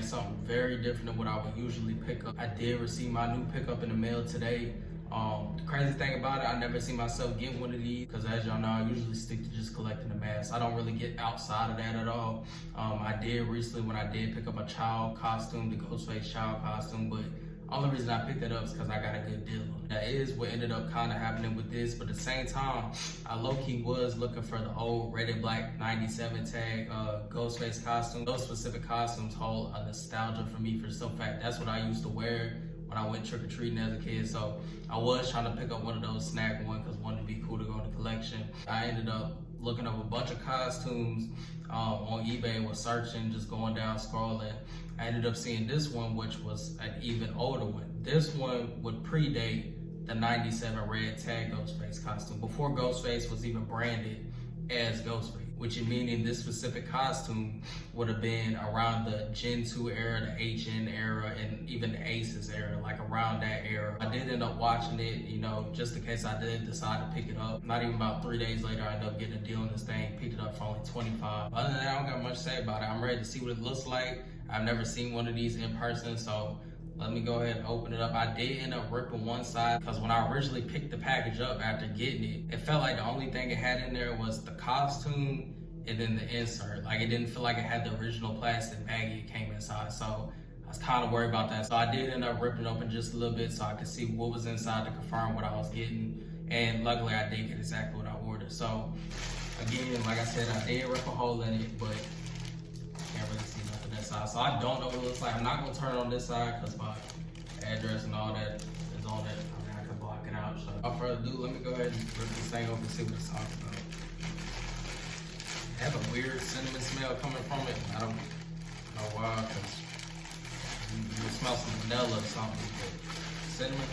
something very different than what I would usually pick up. I did receive my new pickup in the mail today. The crazy thing about it, I never see myself getting one of these because, as y'all know, I usually stick to just collecting the masks. I don't really get outside of that at all. I did recently, when I did pick up a child costume, the Ghostface child costume, but only reason I picked it up is because I got a good deal on it. That is what ended up kind of happening with this, but at the same time, I low-key was looking for the old Red and Black 97 tag Ghostface costume. Those specific costumes hold a nostalgia for me for some fact. That's what I used to wear when I went trick-or-treating as a kid, so I was trying to pick up one of those snag one because wanted to be cool to go in the collection. I ended up looking up a bunch of costumes on eBay, was searching, just going down, scrolling. I ended up seeing this one, which was an even older one. This one would predate the 97 red tag Ghostface costume, before Ghostface was even branded as Ghostface, which meaning this specific costume would have been around the Gen 2 era, the HN era, and even the Aces era, like around that era. I did end up watching it, you know, just in case I did decide to pick it up. Not even about 3 days later, I ended up getting a deal on this thing, picked it up for only $25. Other than that, I don't got much to say about it. I'm ready to see what it looks like. I've never seen one of these in person, so let me go ahead and open it up. I did end up ripping one side because when I originally picked the package up after getting it, it felt like the only thing it had in there was the costume and then the insert. Like, it didn't feel like it had the original plastic baggie it came inside, so I was kind of worried about that. So I did end up ripping it open just a little bit so I could see what was inside to confirm what I was getting, and luckily I did get exactly what I ordered. So again, like I said, I did rip a hole in it, but I can't really see nothing inside. So I don't know what it looks like. I'm not gonna turn it on this side because my address and all that is on it. I mean, I can block it out. So without further ado, let me go ahead and rip this thing open and see what it's talking about. It has a weird cinnamon smell coming from it. I don't know why, because you can smell some vanilla or something, but cinnamon.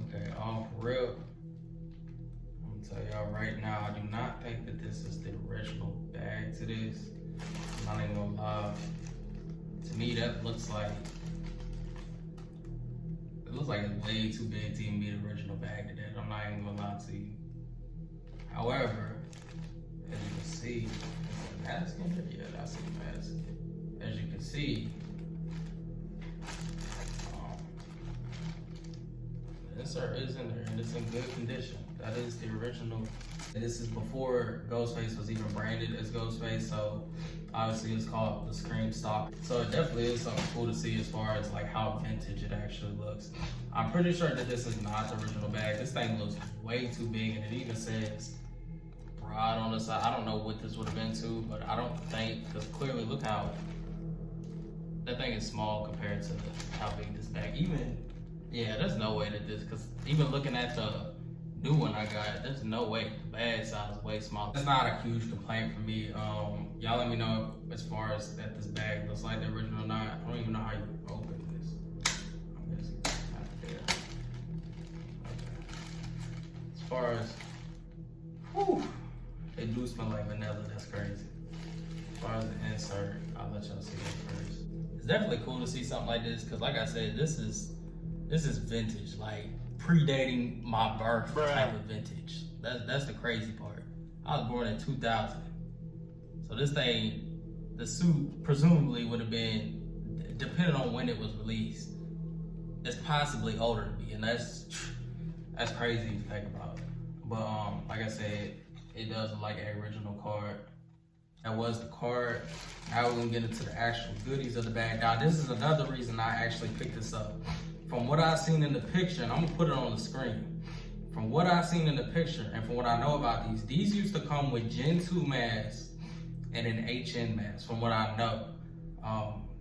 Okay, off rip. I'm gonna tell y'all right now, I do not think that this is the original bag to this. I'm not even gonna lie. To me, that looks like, it looks like it's way too big to even be the original bag to that. I'm not even gonna lie to you. However, as you can see, is there a mask in here? Yeah, that's a mask. As you can see, the insert is in there and it's in good condition. That is the original. And this is before Ghostface was even branded as Ghostface, so obviously it's called the Scream stock. So it definitely is something cool to see as far as like how vintage it actually looks. I'm pretty sure that this is not the original bag. This thing looks way too big, and it even says broad on the side. I don't know what this would have been to, but I don't think, because clearly look how that thing is small compared to how big this bag. Even, yeah, there's no way that this, because even looking at the new one I got, there's no way. The bag size is way smaller. That's not a huge complaint for me. Y'all let me know as far as that this bag looks like the original or not. I don't even know how you open this. I'm guessing not there. Okay. As far as, whew, they do smell like vanilla. That's crazy. As far as the insert, I'll let y'all see it first. It's definitely cool to see something like this because, like I said, this is vintage. Like, predating my birth type of vintage. That's the crazy part. I was born in 2000. So this thing, the suit presumably would have been, depending on when it was released, it's possibly older than me, and that's crazy to think about. But like I said, it does look like an original card. That was the card. Now we're gonna get into the actual goodies of the bag. Now this is another reason I actually picked this up. From what I've seen in the picture, and I'm gonna put it on the screen. From what I've seen in the picture, and from what I know about these used to come with Gen 2 masks and an HN mask, from what I know.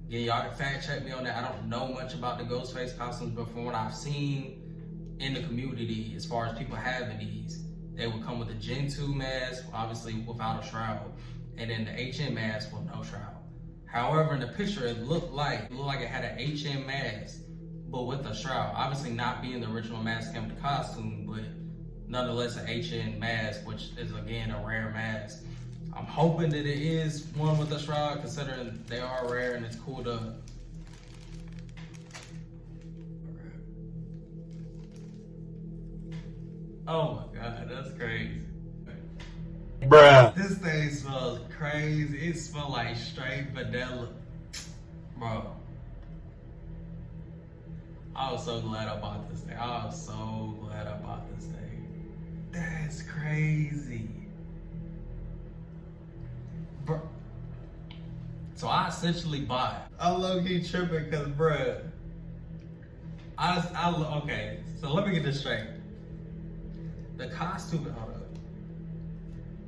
Yeah, y'all can fact check me on that. I don't know much about the Ghostface costumes, but from what I've seen in the community, as far as people having these, they would come with a Gen 2 mask, obviously without a shroud, and then the HN mask with no shroud. However, in the picture, it looked like it had an HN mask, but with a shroud. Obviously not being the original mask came with the costume, but nonetheless an HN mask, which is again a rare mask. I'm hoping that it is one with a shroud, considering they are rare and it's cool to. Oh my God, that's crazy. Bruh. This thing smells crazy. It smells like straight vanilla. Bro. I was so glad I bought this thing. I was so glad I bought this thing. That's crazy. Bro. So I essentially bought. I'm low-key tripping because, bruh. Okay, so let me get this straight. The costume, hold up.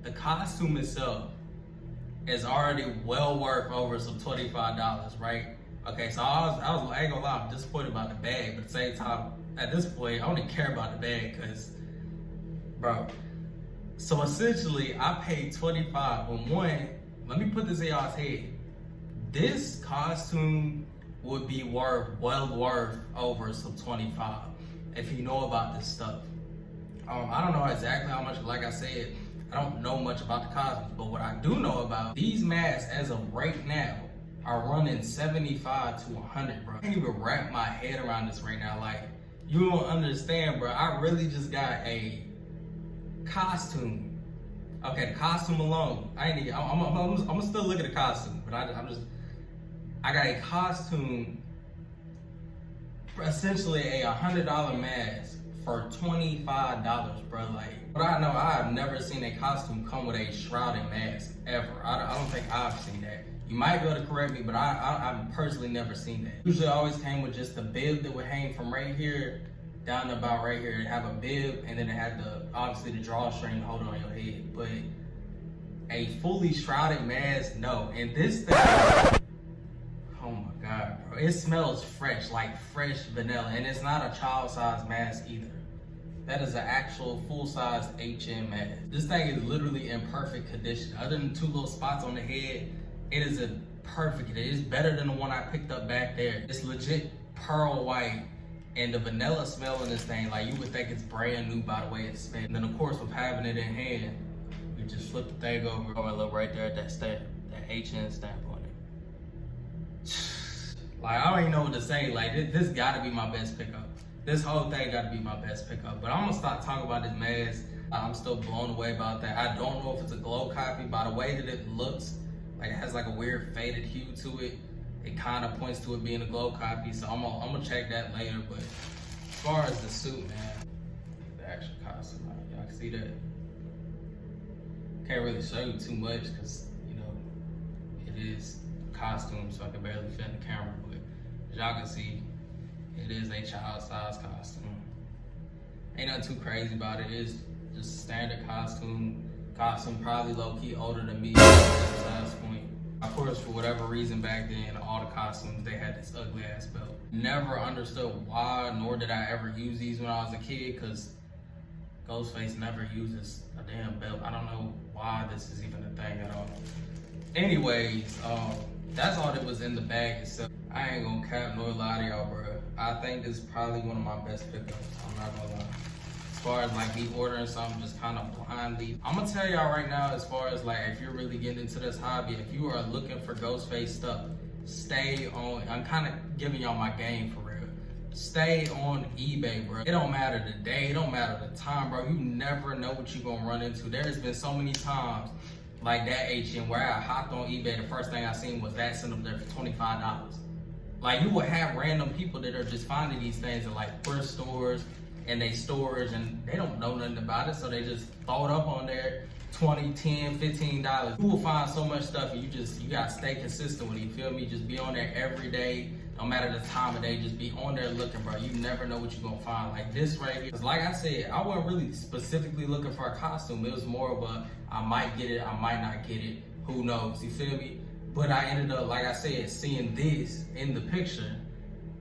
The costume itself is already well worth over some $25, right? Okay, so I ain't gonna lie, I'm disappointed about the bag, but at the same time, at this point, I don't even care about the bag, cause, bro. So essentially, I paid $25. When one, let me put this in y'all's head. This costume would be well worth over some $25 if you know about this stuff. I don't know exactly how much, like I said, I don't know much about the costumes, but what I do know about, these masks as of right now are running 75 to 100, bro. I can't even wrap my head around this right now. Like, you don't understand, bro. I really just got a costume. Okay, the costume alone. I'm gonna still look at the costume, but I got a costume, essentially a $100 mask for $25, bro. Like, but I know I have never seen a costume come with a shrouded mask ever. I don't think I've seen that. You might be able to correct me, but I've personally never seen that. Usually it always came with just the bib that would hang from right here down to about right here. It'd have a bib, and then it had obviously the drawstring to hold it on your head. But a fully shrouded mask, no. And this thing, oh my God, bro. It smells fresh, like fresh vanilla. And it's not a child-sized mask either. That is an actual full-size HM mask. This thing is literally in perfect condition. Other than 2 little spots on the head, it is a perfect, it's better than the one I picked up back there. It's legit pearl white, and the vanilla smell in this thing, like you would think it's brand new by the way it smells. And then of course with having it in hand, you just flip the thing over. Oh, look right there at that stamp, that HN stamp on it. Like, I don't even know what to say. Like, this gotta be my best pickup. This whole thing gotta be my best pickup. But I'm gonna stop talking about this mask. I'm still blown away about that. I don't know if it's a glow copy. By the way that it looks, like it has like a weird faded hue to it. It kind of points to it being a glow copy. So I'm gonna check that later. But as far as the suit, man, the actual costume, y'all can see that. Can't really show you too much because, you know, it is a costume, so I can barely fit in the camera. But as y'all can see, it is a child-sized costume. Ain't nothing too crazy about it. It's just a standard costume. Costume probably low-key older than me at the size point. Of course, for whatever reason back then, all the costumes, they had this ugly ass belt. Never understood why, nor did I ever use these when I was a kid, because Ghostface never uses a damn belt. I don't know why this is even a thing at all. Anyways, that's all that was in the bag itself. I ain't gonna cap nor lie to y'all, bro. I think this is probably one of my best pickups. I'm not gonna lie. As far as like me ordering something just kind of blindly, I'm gonna tell y'all right now, as far as like if you're really getting into this hobby, if you are looking for Ghostface stuff, stay on. I'm kind of giving y'all my game for real. Stay on eBay, bro. It don't matter the day, it don't matter the time, bro. You never know what you're gonna run into. There's been so many times like that HM where I hopped on eBay, the first thing I seen was that sent up there for $25. Like, you would have random people that are just finding these things in like thrift stores and they storage, and they don't know nothing about it, so they just throw it up on there, $20, $10, $15. You will find so much stuff, and you gotta stay consistent with it, you feel me? Just be on there every day, no matter the time of day, just be on there looking, bro. You never know what you're gonna find. Like this right here, because like I said, I wasn't really specifically looking for a costume. It was more of a, I might get it, I might not get it, who knows, you feel me? But I ended up, like I said, seeing this in the picture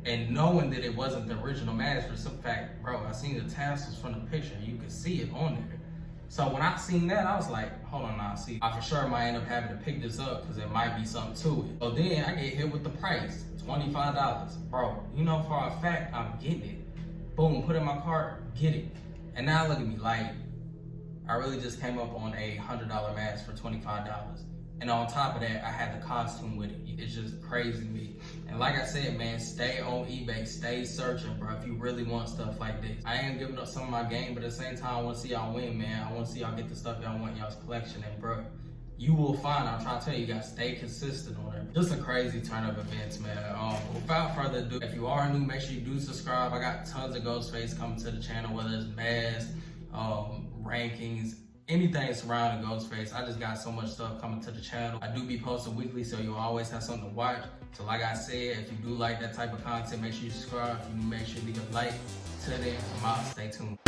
and knowing that it wasn't the original mask for some fact, bro, I seen the tassels from the picture. You could see it on there. So when I seen that, I was like, hold on now, see, I for sure might end up having to pick this up because there might be something to it. So then I get hit with the price, $25. Bro, you know for a fact, I'm getting it. Boom, put it in my cart, get it. And now look at me, like, I really just came up on a $100 mask for $25. And on top of that, I had the costume with it. It's just crazy to me. And like I said, man, stay on eBay, stay searching, bro, if you really want stuff like this. I ain't giving up some of my game, but at the same time, I want to see y'all win, man. I want to see y'all get the stuff y'all want in y'all's collection. And bro, you will find, I'm trying to tell you, you gotta stay consistent on it. Just a crazy turn of events, man. Without further ado, if you are new, make sure you do subscribe. I got tons of Ghostface coming to the channel, whether it's masks, rankings, anything surrounding Ghostface. I just got so much stuff coming to the channel. I do be posting weekly, so you'll always have something to watch. So like I said, if you do like that type of content, make sure you subscribe. If you make sure you leave a like. Till then, I'm out. Stay tuned.